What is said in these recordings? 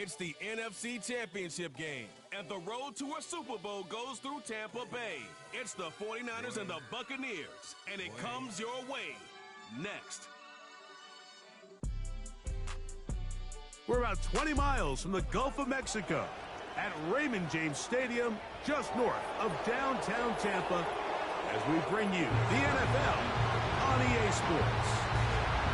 It's the NFC Championship game, and the road to a Super Bowl goes through Tampa Bay. It's the 49ers and the Buccaneers, and it comes your way next. We're about 20 miles from the Gulf of Mexico at Raymond James Stadium, just north of downtown Tampa, as we bring you the NFL on EA Sports.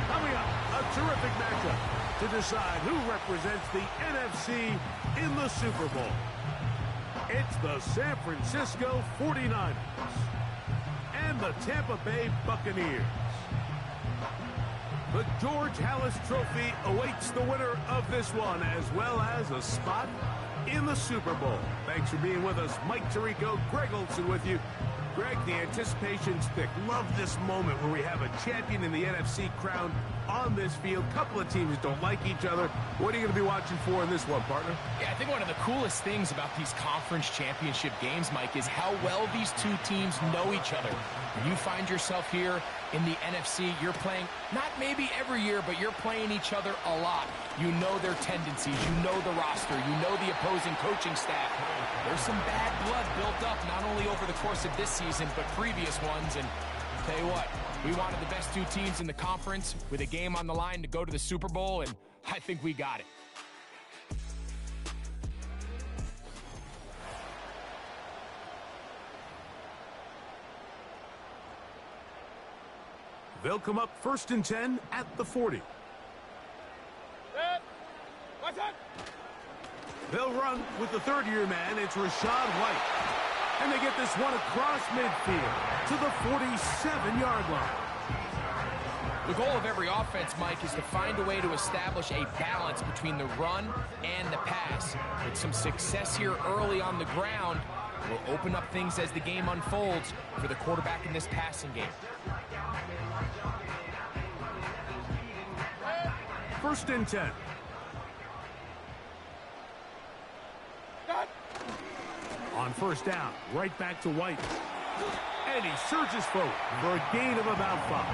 Coming up, a terrific matchup to decide who represents the NFC in the Super Bowl. It's the San Francisco 49ers and the Tampa Bay Buccaneers. The George Halas Trophy awaits the winner of this one, as well as a spot in the Super Bowl. Thanks for being with us. Mike Tirico, Greg Olson with you. Greg, the anticipation's thick. Love this moment where we have a champion in the NFC crowned on this field. Couple of teams that don't like each other. What are you going to be watching for in this one, partner? Yeah, I think one of the coolest things about these conference championship games, Mike, is how well these two teams know each other. When you find yourself here in the NFC, you're playing, not maybe every year, but you're playing each other a lot. You know their tendencies, you know the roster, you know the opposing coaching staff. There's some bad blood built up, not only over the course of this season, but previous ones. And I'll tell you what, we wanted the best two teams in the conference with a game on the line to go to the Super Bowl, and I think we got it. They'll come up 1st and 10 at the 40. They'll run with the third-year man. It's Rashad White. And they get this one across midfield to the 47-yard line. The goal of every offense, Mike, is to find a way to establish a balance between the run and the pass. With some success here early on the ground, will open up things as the game unfolds for the quarterback in this passing game. 1st and 10. On 1st down, right back to White. And he surges forward for a gain of about 5.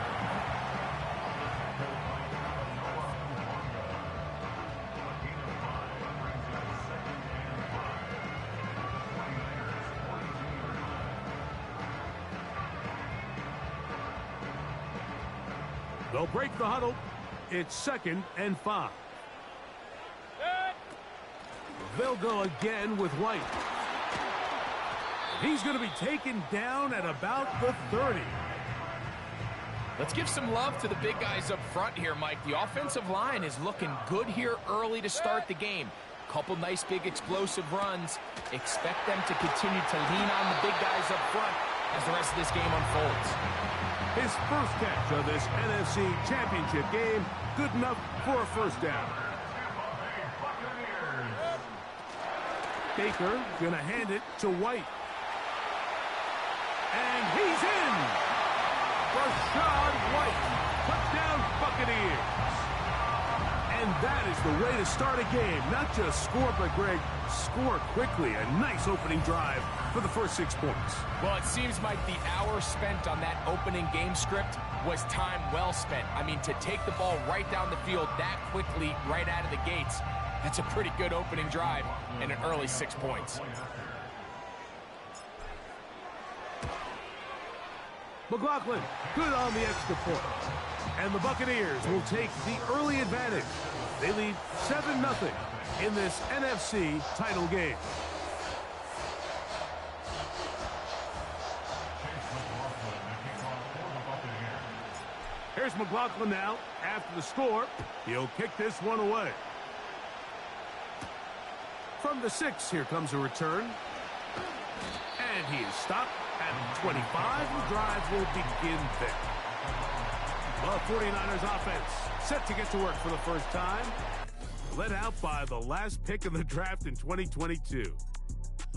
They'll break the huddle. It's 2nd and 5. They'll go again with White. He's going to be taken down at about the 30. Let's give some love to the big guys up front here, Mike. The offensive line is looking good here early to start the game. Couple nice big explosive runs. Expect them to continue to lean on the big guys up front as the rest of this game unfolds. His first catch of this NFC Championship game, good enough for a 1st down. Baker gonna hand it to White. And he's in! Rashad White, touchdown Buccaneers! And that is the way to start a game. Not just score, but Greg, score quickly. A nice opening drive for the first 6 points. Well, it seems like the hour spent on that opening game script was time well spent. I mean, to take the ball right down the field that quickly, right out of the gates, that's a pretty good opening drive and an early 6 points. McLaughlin, good on the extra point. And the Buccaneers will take the early advantage. They lead 7-0 in this NFC title game. Here's McLaughlin now. After the score, he'll kick this one away. From the 6, here comes a return. And he is stopped at 25. The drive will begin there. The 49ers offense set to get to work for the first time. Led out by the last pick in the draft in 2022.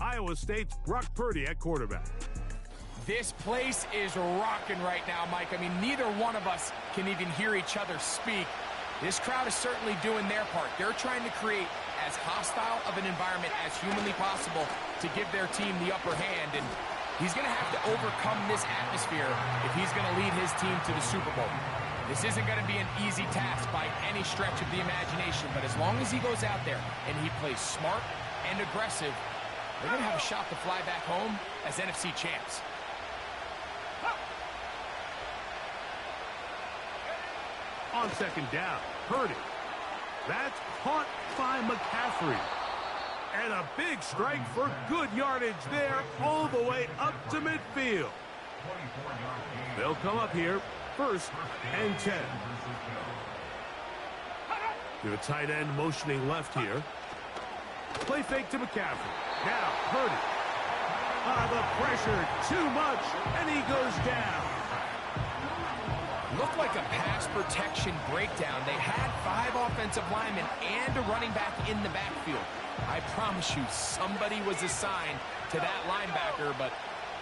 Iowa State's Brock Purdy at quarterback. This place is rocking right now, Mike. I mean, neither one of us can even hear each other speak. This crowd is certainly doing their part. They're trying to create as hostile of an environment as humanly possible to give their team the upper hand. And he's going to have to overcome this atmosphere if he's going to lead his team to the Super Bowl. This isn't going to be an easy task by any stretch of the imagination, but as long as he goes out there and he plays smart and aggressive, they're going to have a shot to fly back home as NFC champs. On second down, Purdy. That's caught by McCaffrey. And a big strike for good yardage there all the way up to midfield. They'll come up here, 1st and 10. The tight end motioning left here. Play fake to McCaffrey. Now, Purdy. The pressure, too much, and he goes down. Looked like a pass protection breakdown. They had 5 offensive linemen and a running back in the backfield. I promise you, somebody was assigned to that linebacker, but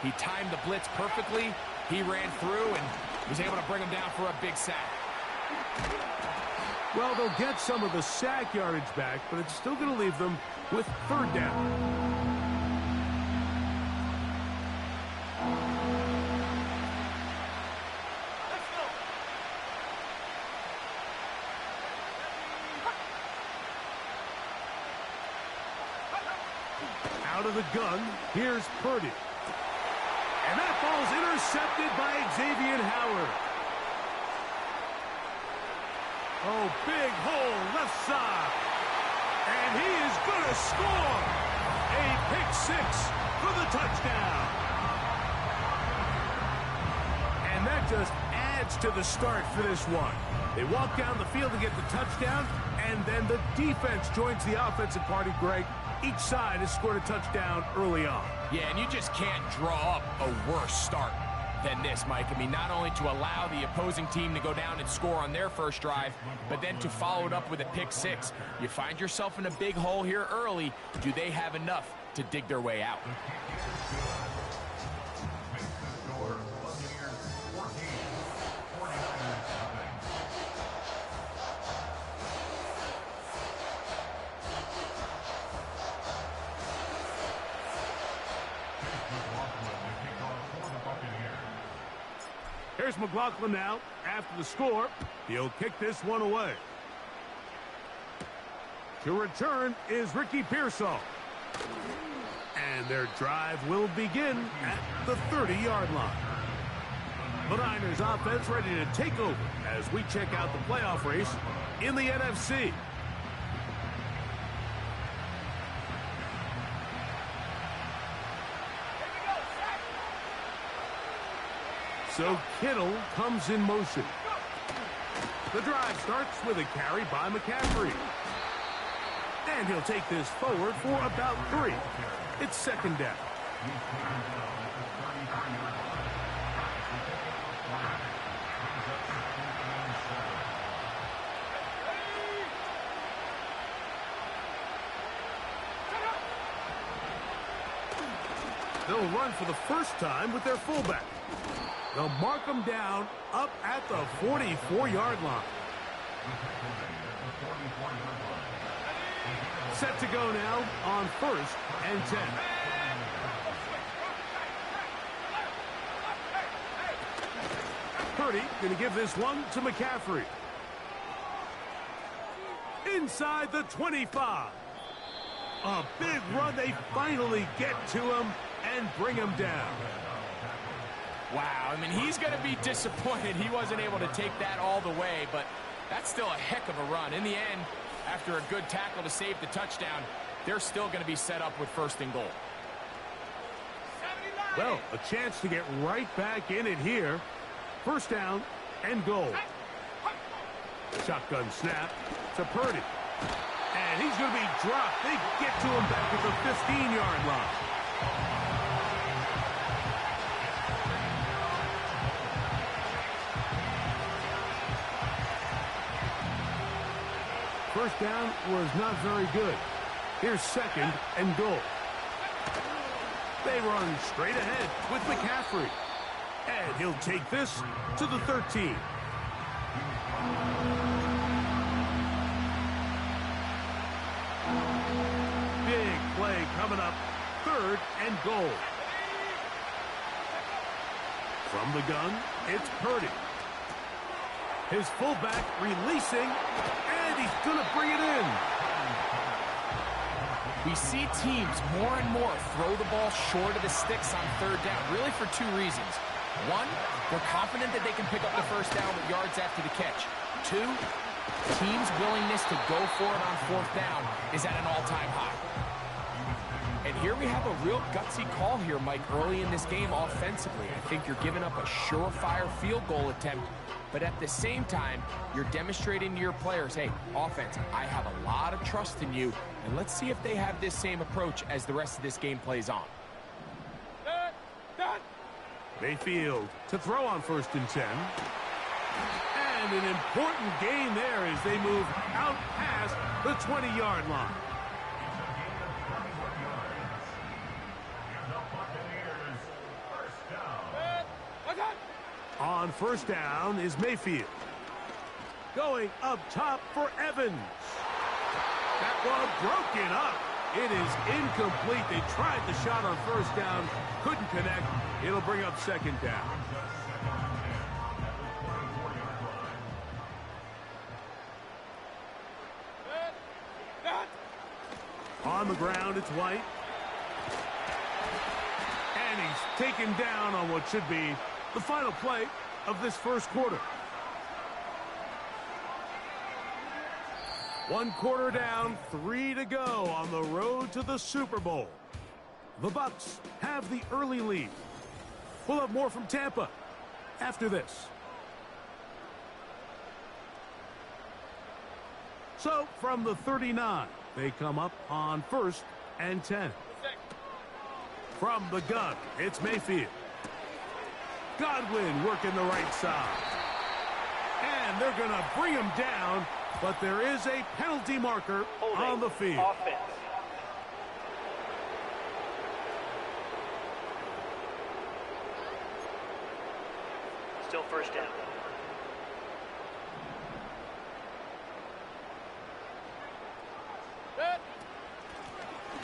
he timed the blitz perfectly. He ran through and was able to bring him down for a big sack. Well, they'll get some of the sack yardage back, but it's still going to leave them with 3rd down. Out of the gun, here's Purdy. And that ball's intercepted by Xavier Howard. Oh, big hole left side. And he is going to score. A pick 6 for the touchdown. And that just adds to the start for this one. They walk down the field to get the touchdown, and then the defense joins the offensive party, Greg. Each side has scored a touchdown early on. Yeah, and you just can't draw up a worse start than this, Mike. I mean, not only to allow the opposing team to go down and score on their first drive, but then to follow it up with a pick 6. You find yourself in a big hole here early. Do they have enough to dig their way out? Here's McLaughlin now. After the score, he'll kick this one away. To return is Ricky Pearsall. And their drive will begin at the 30-yard line. The Niners offense ready to take over as we check out the playoff race in the NFC. So Kittle comes in motion. The drive starts with a carry by McCaffrey. And he'll take this forward for about 3. It's 2nd down. They'll run for the first time with their fullback. They'll mark them down up at the 44-yard line. Set to go now on 1st and 10. Purdy going to give this one to McCaffrey. Inside the 25. A big run. They finally get to him and bring him down. Wow, I mean, he's going to be disappointed he wasn't able to take that all the way, but that's still a heck of a run. In the end, after a good tackle to save the touchdown, they're still going to be set up with 1st and goal. Well, a chance to get right back in it here. 1st down and goal. Shotgun snap to Purdy. And he's going to be dropped. They get to him back at the 15-yard line. First down was not very good. Here's 2nd and goal. They run straight ahead with McCaffrey. And he'll take this to the 13. Big play coming up. 3rd and goal. From the gun, it's Purdy. His fullback releasing, and he's going to bring it in. We see teams more and more throw the ball short of the sticks on third down, really for two reasons. One, they're confident that they can pick up the first down with yards after the catch. Two, teams' willingness to go for it on fourth down is at an all-time high. And here we have a real gutsy call here, Mike, early in this game offensively. I think you're giving up a surefire field goal attempt, but at the same time, you're demonstrating to your players, hey, offense, I have a lot of trust in you, and let's see if they have this same approach as the rest of this game plays on. Mayfield to throw on 1st and 10. And an important gain there as they move out past the 20-yard line. On 1st down is Mayfield. Going up top for Evans. That one broken up. It is incomplete. They tried the shot on 1st down. Couldn't connect. It'll bring up 2nd down. On the ground, it's White. And he's taken down on what should be the final play of this first quarter. 1 quarter down, 3 to go on the road to the Super Bowl. The Bucs have the early lead. We'll have more from Tampa after this. So, from the 39, they come up on 1st and 10. From the gun, it's Mayfield. Godwin working the right side. And they're going to bring him down, but there is a penalty marker on the field. Offense. Still 1st down.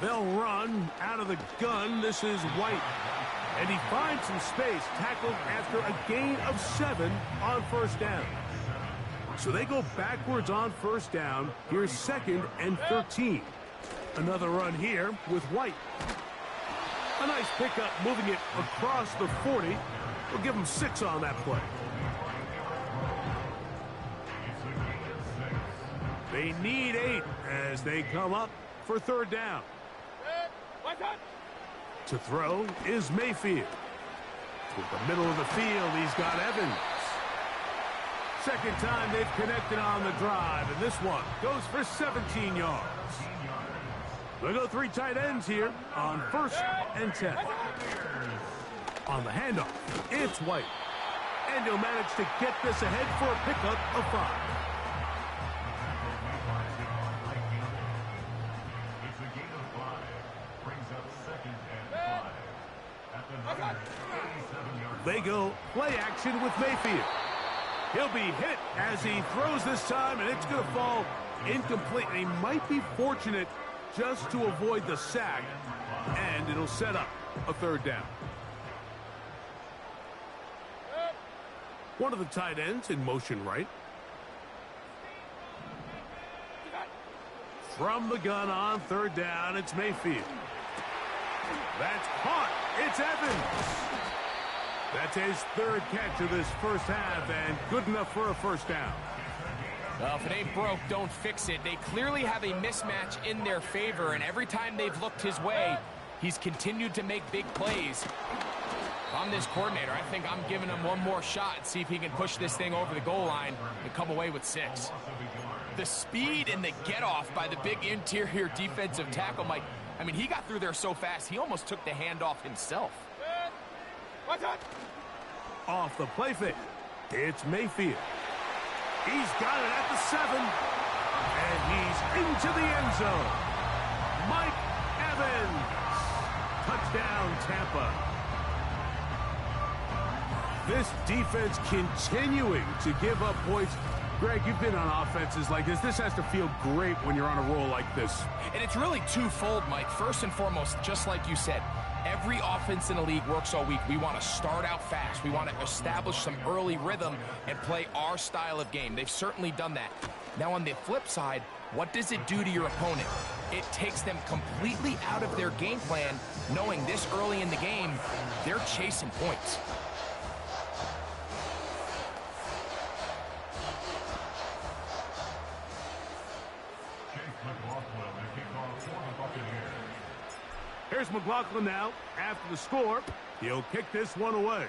They'll run out of the gun. This is White. And he finds some space, tackled after a gain of 7 on 1st down. So they go backwards on 1st down. Here's 2nd and 13. Another run here with White. A nice pickup, moving it across the 40. We'll give him 6 on that play. They need 8 as they come up for 3rd down. To throw is Mayfield. With the middle of the field, he's got Evans. 2nd time they've connected on the drive, and this one goes for 17 yards. They'll go 3 tight ends here on 1st and 10. On the handoff, it's White. And he'll manage to get this ahead for a pickup of 5. They go play action with Mayfield. He'll be hit as he throws this time, and it's going to fall incomplete. And he might be fortunate just to avoid the sack, and it'll set up a 3rd down. One of the tight ends in motion right. From the gun on 3rd down, it's Mayfield. That's caught. It's Evans. That's his 3rd catch of this first half, and good enough for a 1st down. Well, if it ain't broke, don't fix it. They clearly have a mismatch in their favor, and every time they've looked his way, he's continued to make big plays. If I'm this coordinator, I think I'm giving him one more shot and see if he can push this thing over the goal line and come away with 6. The speed and the get-off by the big interior defensive tackle, Mike, I mean, he got through there so fast, he almost took the handoff himself. Off the play fake, it's Mayfield. He's got it at the 7, and he's into the end zone. Mike Evans, touchdown Tampa. This defense continuing to give up points. Greg, you've been on offenses like this. This has to feel great when you're on a roll like this. And it's really twofold, Mike. First and foremost, just like you said, Every offense in the league works all week. We want to start out fast. We want to establish some early rhythm and play our style of game. They've certainly done that. Now, on the flip side, what does it do to your opponent? It takes them completely out of their game plan, knowing this early in the game, they're chasing points. Here's McLaughlin now. After the score, he'll kick this one away.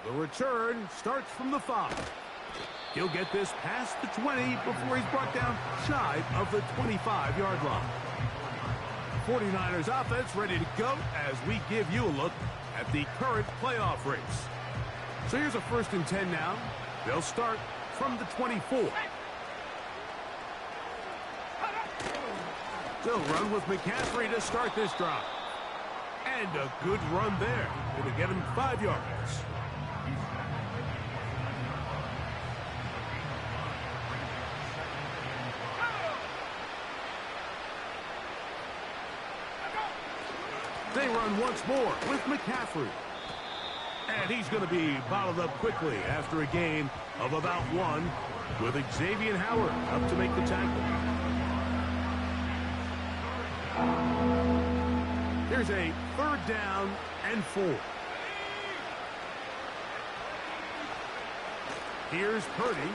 The return starts from the 5. He'll get this past the 20 before he's brought down shy of the 25-yard line. 49ers offense ready to go as we give you a look at the current playoff race. So here's a 1st and 10 now. They'll start from the 24. They'll run with McCaffrey to start this drive. And a good run there. It'll get him 5 yards. They run once more with McCaffrey. And he's going to be bottled up quickly after a gain of about 1 with Xavier Howard up to make the tackle. Here's a 3rd down and 4. Here's Purdy.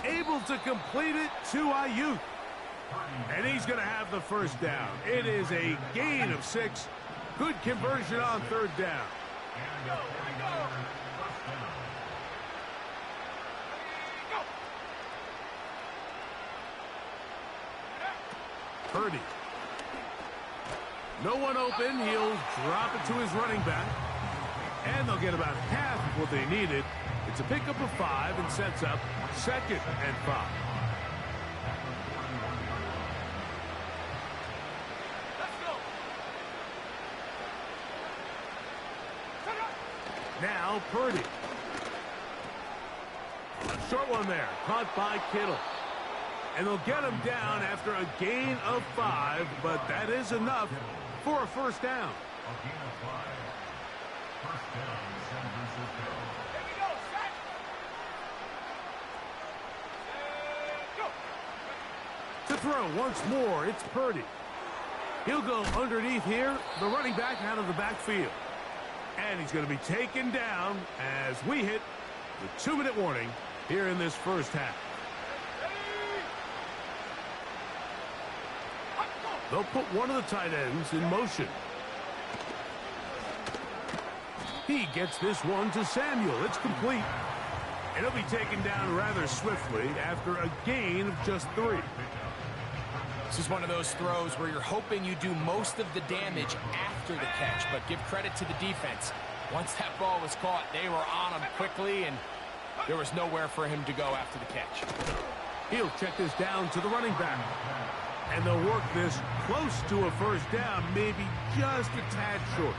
Able to complete it to Ayuk. And he's going to have the 1st down. It is a gain of 6. Good conversion on 3rd down. Purdy. No one open. He'll drop it to his running back. And they'll get about half of what they needed. It's a pickup of 5 and sets up 2nd and 5. Now Purdy. A short one there. Caught by Kittle. And they'll get him down after a gain of 5, but that is enough for a 1st down. To throw once more, it's Purdy. He'll go underneath here, the running back out of the backfield. And he's going to be taken down as we hit the 2-minute warning here in this 1st half. They'll put one of the tight ends in motion. He gets this one to Samuel. It's complete. And he'll be taken down rather swiftly after a gain of just 3. This is one of those throws where you're hoping you do most of the damage after the catch, but give credit to the defense. Once that ball was caught, they were on him quickly, and there was nowhere for him to go after the catch. He'll check this down to the running back. And they'll work this close to a 1st down, maybe just a tad short.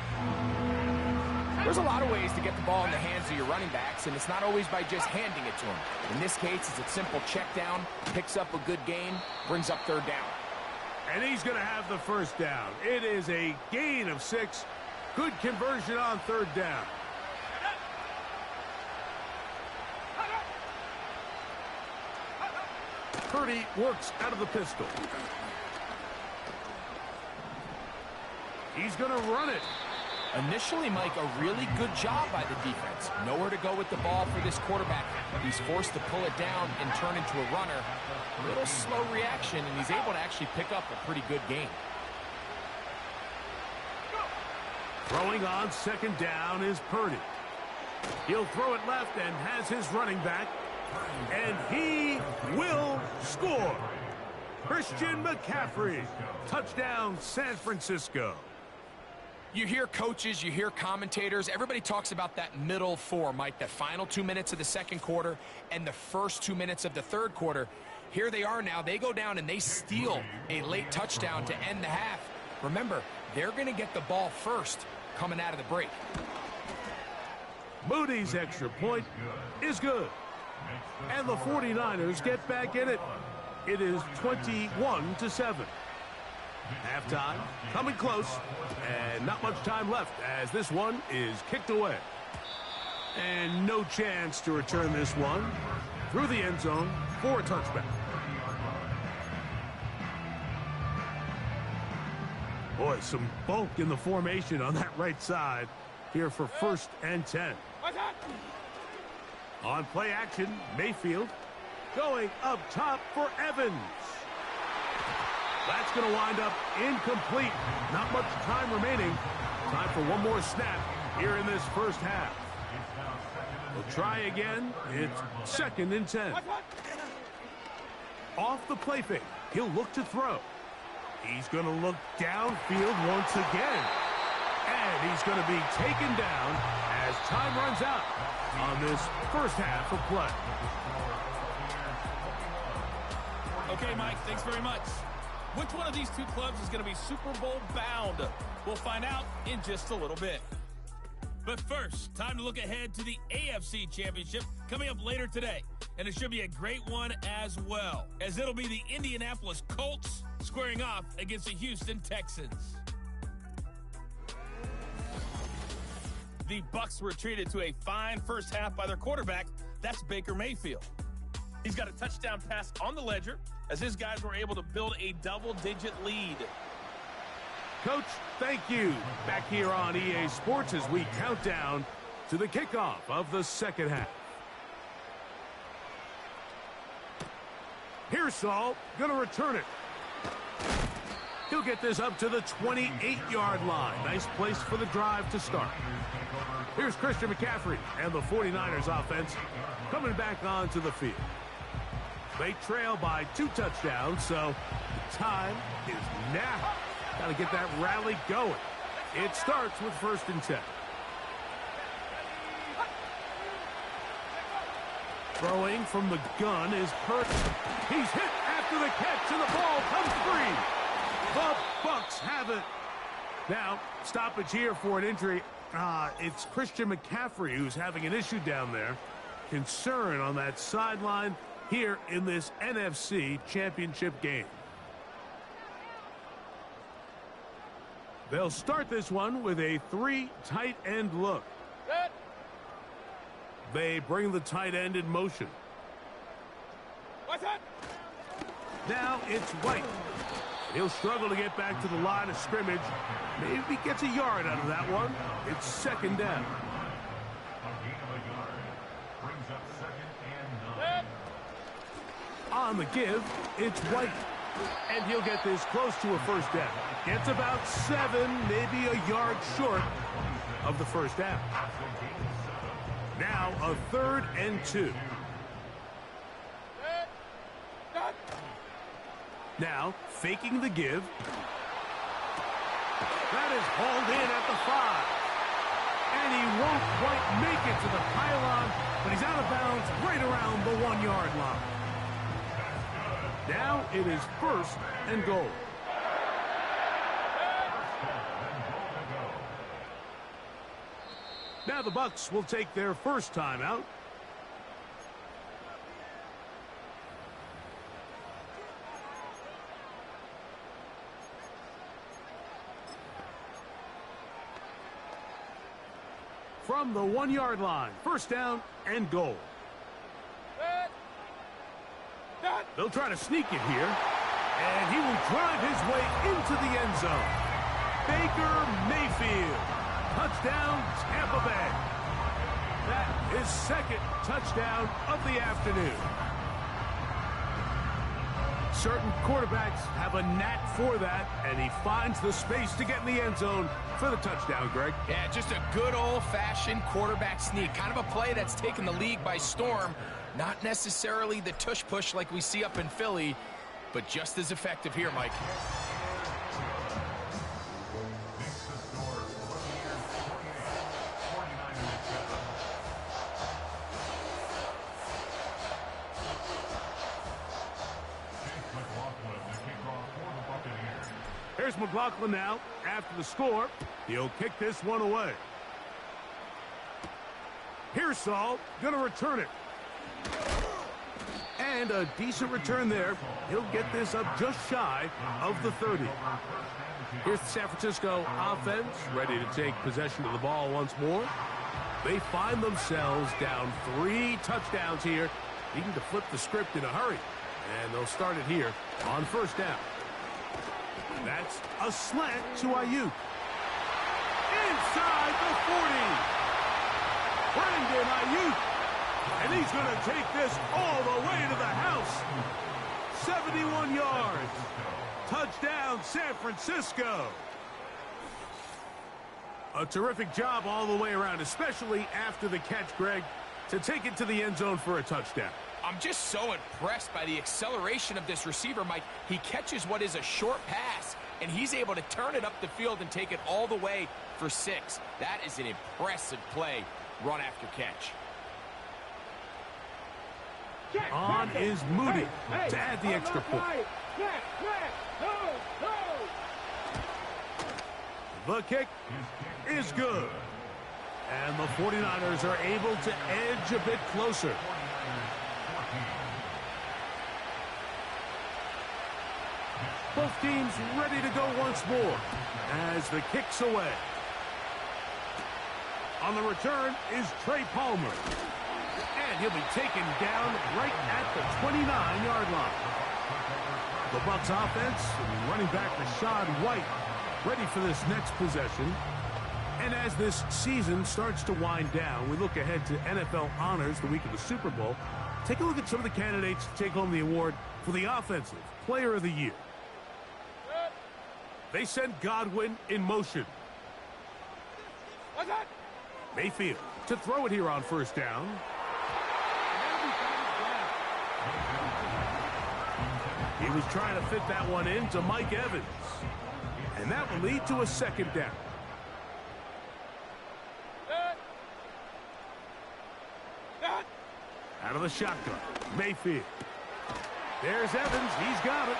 There's a lot of ways to get the ball in the hands of your running backs, and it's not always by just handing it to them. In this case, it's a simple check down, picks up a good gain, brings up 3rd down. And he's going to have the 1st down. It is a gain of 6. Good conversion on 3rd down. Purdy works out of the pistol. He's going to run it. Initially, Mike, a really good job by the defense. Nowhere to go with the ball for this quarterback. He's forced to pull it down and turn into a runner. A little slow reaction, and he's able to actually pick up a pretty good gain. Throwing on 2nd down is Purdy. He'll throw it left and has his running back. And he will score. Christian McCaffrey. Touchdown, San Francisco. You hear coaches, you hear commentators, everybody talks about that middle 4, Mike, the final 2 minutes of the 2nd quarter and the first 2 minutes of the 3rd quarter. Here they are now. They go down and they steal a late touchdown to end the half. Remember, they're going to get the ball first coming out of the break. Moody's extra point is good. And the 49ers get back in it. It is 21-7. Halftime, coming close, and not much time left as this one is kicked away. And no chance to return this one through the end zone for a touchback. Boy, some bulk in the formation on that right side here for 1st and 10. On play action, Mayfield going up top for Evans. That's going to wind up incomplete. Not much time remaining. Time for one more snap here in this first half. We'll try again. It's 2nd and 10. Off the play fake, he'll look to throw. He's going to look downfield once again. And he's going to be taken down as time runs out on this first half of play. Okay, Mike, thanks very much. Which one of these two clubs is going to be Super Bowl bound? We'll find out in just a little bit. But first, time to look ahead to the AFC Championship coming up later today. And it should be a great one as well, as it'll be the Indianapolis Colts squaring off against the Houston Texans. The Bucs were treated to a fine first half by their quarterback. That's Baker Mayfield. He's got a touchdown pass on the ledger as his guys were able to build a double-digit lead. Coach, thank you. Back here on EA Sports as we count down to the kickoff of the second half. Here's Saul, going to return it. He'll get this up to the 28-yard line. Nice place for the drive to start. Here's Christian McCaffrey and the 49ers offense coming back onto the field. They trail by 2 touchdowns, so the time is now. Got to get that rally going. It starts with 1st and 10. Throwing from the gun is Hurt. He's hit after the catch, and the ball comes free. The Bucs have it. Now, stoppage here for an injury. It's Christian McCaffrey who's having an issue down there. Concern on that sideline here in this NFC Championship game. They'll start this one with a 3 tight end look. They bring the tight end in motion. Now it's White. He'll struggle to get back to the line of scrimmage. Maybe gets a yard out of that one. It's 2nd down. On the give, it's White. And he'll get this close to a 1st down. Gets about 7, maybe a yard short of the 1st down. Now a 3rd and 2. Now faking the give. That is hauled in at the 5. And he won't quite make it to the pylon, but he's out of bounds right around the 1-yard line. Now it is 1st and goal. Now the Bucs will take their first timeout. From the 1-yard line, 1st down and goal. They'll try to sneak it here, and he will drive his way into the end zone. Baker Mayfield, touchdown Tampa Bay. That is 2nd touchdown of the afternoon. Certain quarterbacks have a knack for that, and he finds the space to get in the end zone for the touchdown, Greg. Yeah, just a good old-fashioned quarterback sneak. Kind of a play that's taken the league by storm. Not necessarily the tush-push like we see up in Philly, but just as effective here, Mike. Here's McLaughlin now. After the score, he'll kick this one away. Here's Saul, going to return it. And a decent return there. He'll get this up just shy of the 30. Here's the San Francisco offense, ready to take possession of the ball once more. They find themselves down 3 touchdowns here, needing to flip the script in a hurry. And they'll start it here on first down. That's a slant to Ayuk. Inside the 40. Brandon Ayuk. And he's going to take this all the way to the house. 71 yards. Touchdown, San Francisco. A terrific job all the way around, especially after the catch, Greg, to take it to the end zone for a touchdown. I'm just so impressed by the acceleration of this receiver, Mike. He catches what is a short pass, and he's able to turn it up the field and take it all the way for 6. That is an impressive play, run after catch. On is Moody to add the extra point. The kick is good. And the 49ers are able to edge a bit closer. Both teams ready to go once more as the kick's away. On the return is Trey Palmer. And he'll be taken down right at the 29-yard line. The Bucs offense, running back Rashad White, ready for this next possession. And as this season starts to wind down, we look ahead to NFL honors the week of the Super Bowl. Take a look at some of the candidates to take home the award for the Offensive Player of the Year. They send Godwin in motion. Mayfield to throw it here on first down. He was trying to fit that one in to Mike Evans. And that will lead to a second down. Out of the shotgun, Mayfield. There's Evans. He's got it.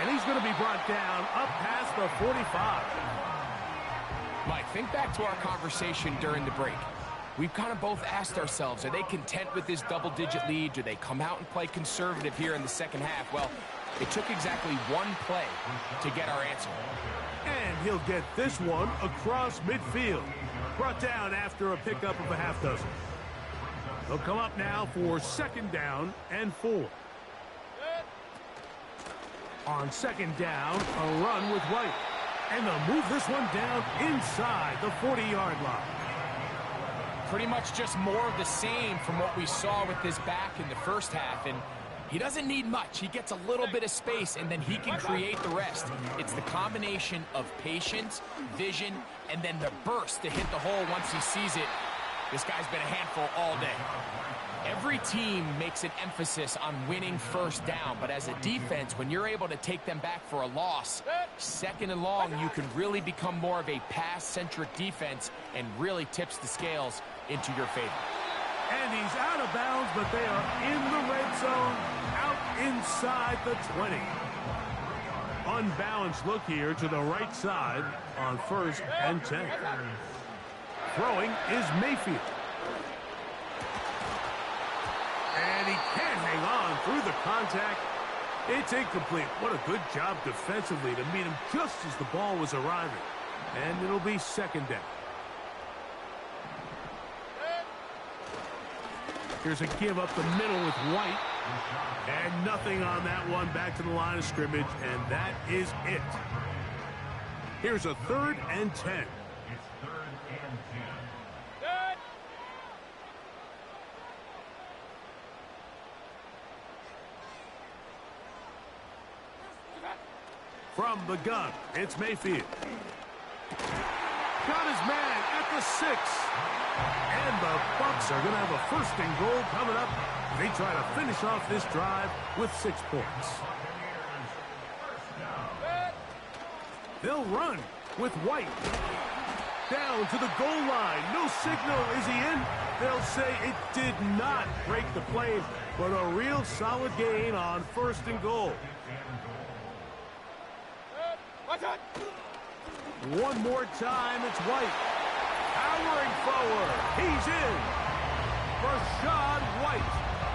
And he's going to be brought down up past the 45. Mike, think back to our conversation during the break. We've kind of both asked ourselves, are they content with this double-digit lead? Do they come out and play conservative here in the second half? Well, it took exactly one play to get our answer. And he'll get this one across midfield. Brought down after a pickup of a half dozen. They'll come up now for second down and 4. On second down, a run with White. And they'll move this one down inside the 40-yard line. Pretty much just more of the same from what we saw with this back in the first half. And he doesn't need much. He gets a little bit of space, and then he can create the rest. It's the combination of patience, vision, and then the burst to hit the hole once he sees it. This guy's been a handful all day. Every team makes an emphasis on winning first down, but as a defense, when you're able to take them back for a loss, second and long, you can really become more of a pass-centric defense and really tips the scales into your favor. And he's out of bounds, but they are in the red zone, out inside the 20. Unbalanced look here to the right side on first and 10. Throwing is Mayfield. And he can't hang on through the contact. It's incomplete. What a good job defensively to meet him just as the ball was arriving. And it'll be second down. Here's a give up the middle with White. And nothing on that one. Back to the line of scrimmage, and that is it. Here's a 3rd and 10. From the gun, it's Mayfield. Got his man at the 6. And the Bucs are going to have a 1st and goal coming up. They try to finish off this drive with 6 points. They'll run with White. Down to the goal line. No signal. Is he in? They'll say it did not break the plane, but a real solid gain on 1st and goal. One more time, it's White. Powering forward. He's in. Rashad White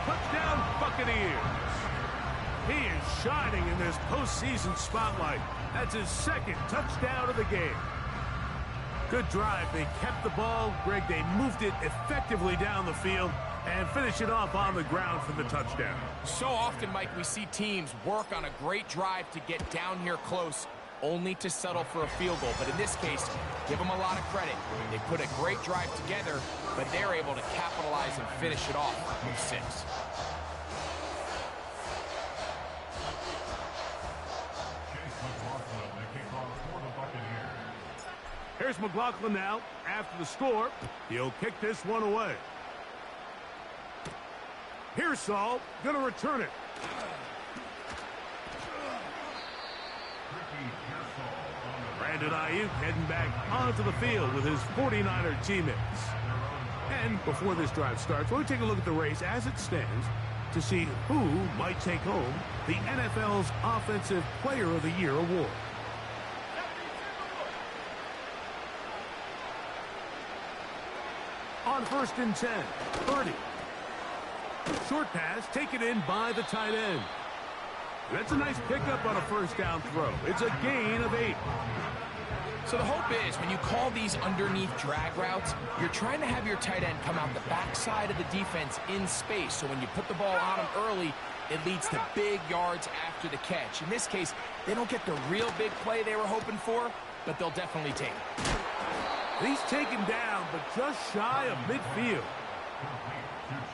Touchdown, Buccaneers. He is shining in this postseason spotlight. That's his second touchdown of the game. Good drive. They kept the ball. Greg, they moved it effectively down the field and finish it off on the ground for the touchdown. So often, Mike, we see teams work on a great drive to get down here close, only to settle for a field goal. But in this case, give them a lot of credit. They put a great drive together, but they're able to capitalize and finish it off with 6. Here's McLaughlin now. After the score, he'll kick this one away. Here's Saul, going to return it. Brandon Ayuk heading back onto the field with his 49er teammates. And before this drive starts, we'll take a look at the race as it stands to see who might take home the NFL's Offensive Player of the Year award. On 1st and 10, Purdy. Short pass taken in by the tight end. That's a nice pickup on a first down throw. It's a gain of 8. So the hope is when you call these underneath drag routes, you're trying to have your tight end come out the backside of the defense in space. So when you put the ball on him early, it leads to big yards after the catch. In this case, they don't get the real big play they were hoping for, but they'll definitely take it. He's taken down, but just shy of midfield.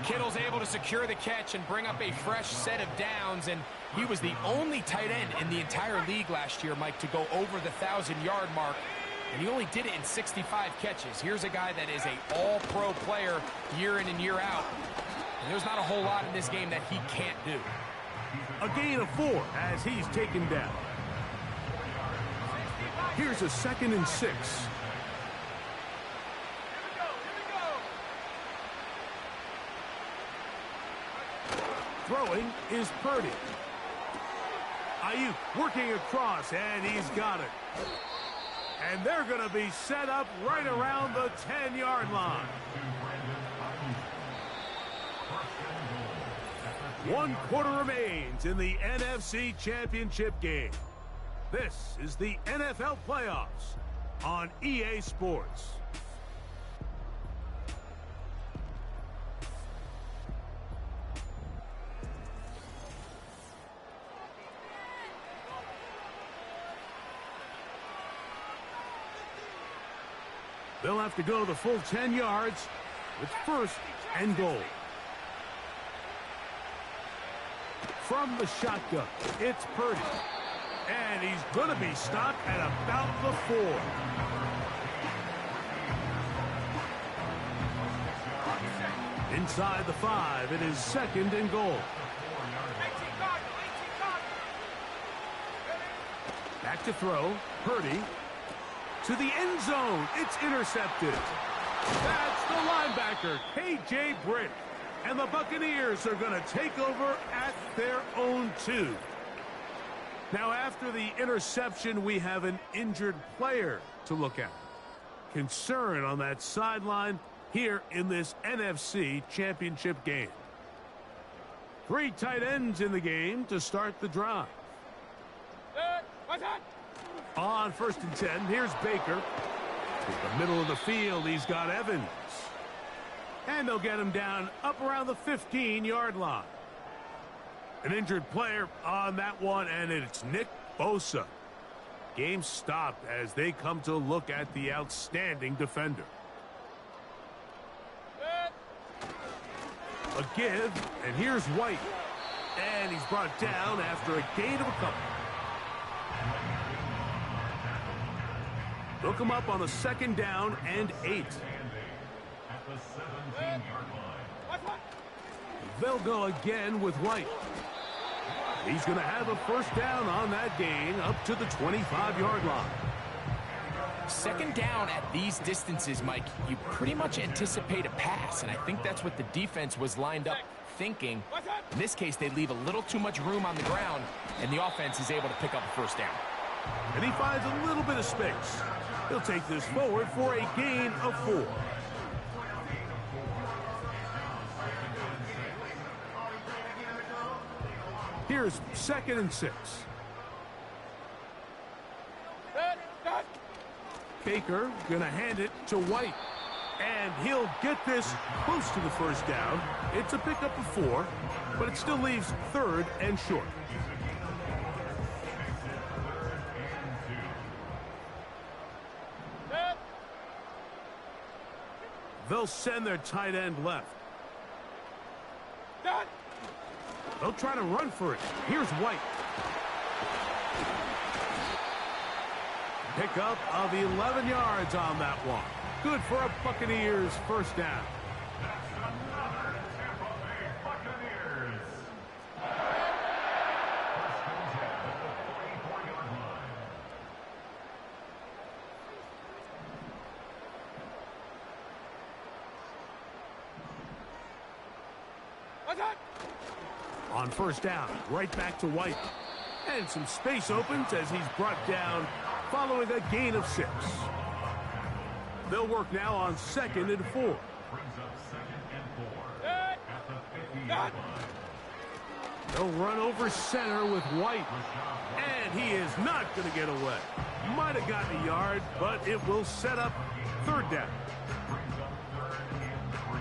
Kittle's able to secure the catch and bring up a fresh set of downs, and he was the only tight end in the entire league last year, Mike, to go over the 1,000-yard mark, and he only did it in 65 catches. Here's a guy that is a all-pro player year in and year out, and there's not a whole lot in this game that he can't do. A gain of 4 as he's taken down. Here's a 2nd and 6. Throwing is Purdy. Ayuk working across, and he's got it. And they're going to be set up right around the 10-yard line. 1 quarter remains in the NFC Championship game. This is the NFL playoffs on EA Sports. They'll have to go the full 10 yards with 1st and goal. From the shotgun, it's Purdy. And he's going to be stopped at about the 4. Inside the 5, it is 2nd and goal. Back to throw, Purdy. To the end zone, it's intercepted. That's the linebacker, K.J. Britt. And the Buccaneers are going to take over at their own 2. Now, after the interception, we have an injured player to look at. Concern on that sideline here in this NFC Championship game. 3 tight ends in the game to start the drive. On 1st and 10, here's Baker. To the middle of the field, he's got Evans. And they'll get him down up around the 15-yard line. An injured player on that one, and it's Nick Bosa. Game stopped as they come to look at the outstanding defender. A give, and here's White. And he's brought down after a gain of a couple. Look him up on a 2nd down and 8. They'll go again with White. He's going to have a 1st down on that gain up to the 25-yard line. 2nd down at these distances, Mike, you pretty much anticipate a pass, and I think that's what the defense was lined up thinking. In this case, they leave a little too much room on the ground, and the offense is able to pick up a 1st down. And he finds a little bit of space. He'll take this forward for a gain of 4. Here's 2nd and 6. Baker gonna hand it to White. And he'll get this close to the first down. It's a pickup of 4, but it still leaves 3rd and short. They'll send their tight end left. They'll try to run for it. Here's White. Pickup of 11 yards on that one. Good for a Buccaneers first down. Tampa Bay Buccaneers. On first down, right back to White. And some space opens as he's brought down following a gain of 6. They'll work now on 2nd and 4. Brings up 2nd and 4 at the 50-yard line. They'll run over center with White. And he is not going to get away. Might have gotten a yard, but it will set up 3rd down. Brings up 3rd and 3.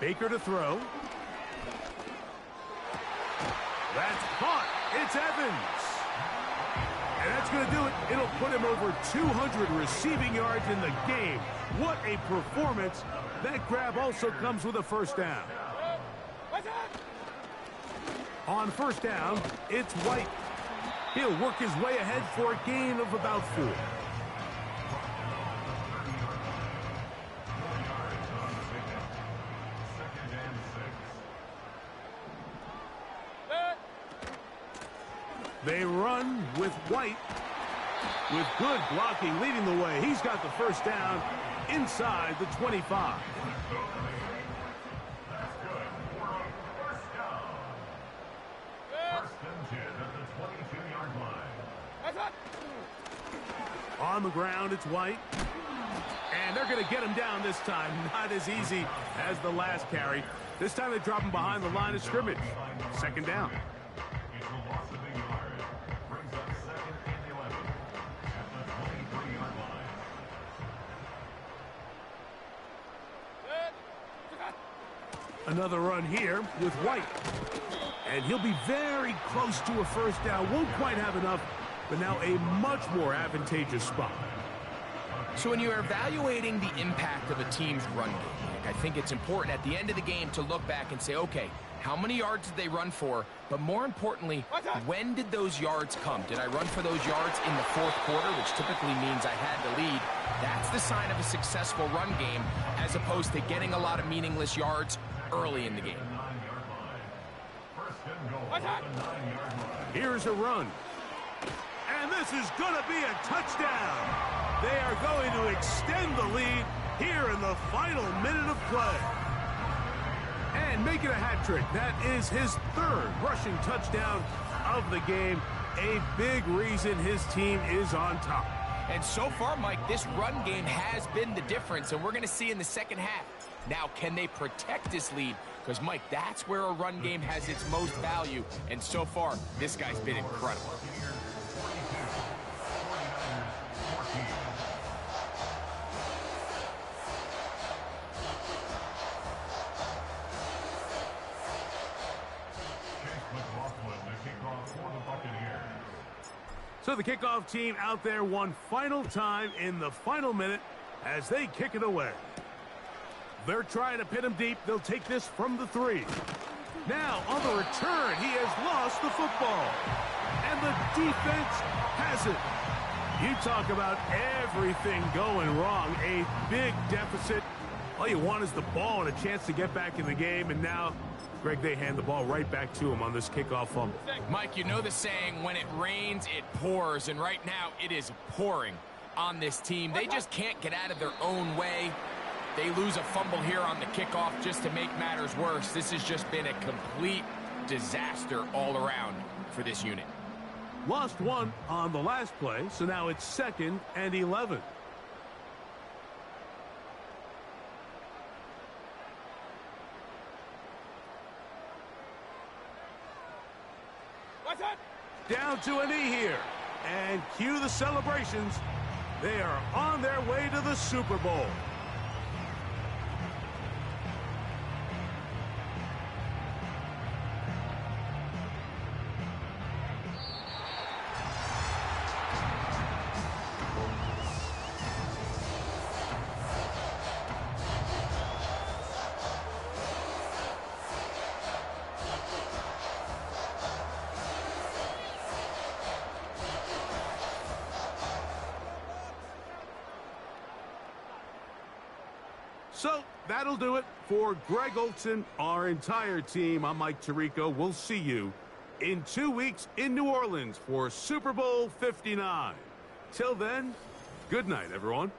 Baker to throw. That's caught. It's Evans. And that's going to do it. It'll put him over 200 receiving yards in the game. What a performance. That grab also comes with a first down. On first down, it's White. He'll work his way ahead for a gain of about 4. They run with White, with good blocking leading the way. He's got the first down inside the 25. That's good. For a first down. 1st and 10 at the 22-yard line. On the ground, it's White. And they're going to get him down this time. Not as easy as the last carry. This time they drop him behind the line of scrimmage. 2nd down. It's a loss of a yard. Brings up 2nd and 11 at the 23-yard line. Another run here with White. And he'll be very close to a first down. Won't quite have enough, but now a much more advantageous spot. So when you're evaluating the impact of a team's run game, I think it's important at the end of the game to look back and say, okay, how many yards did they run for? But more importantly, when did those yards come? Did I run for those yards in the 4th quarter, which typically means I had the lead? That's the sign of a successful run game, as opposed to getting a lot of meaningless yards early in the game. Here's a run. And this is going to be a touchdown. They are going to extend the lead here in the final minute of play. And make it a hat trick. That is his 3rd rushing touchdown of the game. A big reason his team is on top. And so far, Mike, this run game has been the difference, and we're going to see in the second half. Now, can they protect this lead? Because, Mike, that's where a run game has its most value. And so far, this guy's been incredible. So the kickoff team out there one final time in the final minute as they kick it away. They're trying to pin him deep. They'll take this from the 3. Now, on the return, he has lost the football. And the defense has it. You talk about everything going wrong. A big deficit. All you want is the ball and a chance to get back in the game. And now, Greg, they hand the ball right back to him on this kickoff fumble. Mike, you know the saying, when it rains, it pours. And right now, it is pouring. on this team. They just can't get out of their own way. They lose a fumble here on the kickoff just to make matters worse. This has just been a complete disaster all around for this unit. Lost one on the last play, so now it's 2nd and 11. Down to a knee here. And cue the celebrations. They are on their way to the Super Bowl. So that'll do it for Greg Olson, our entire team. I'm Mike Tirico. We'll see you in 2 weeks in New Orleans for Super Bowl 59. Till then, good night, everyone.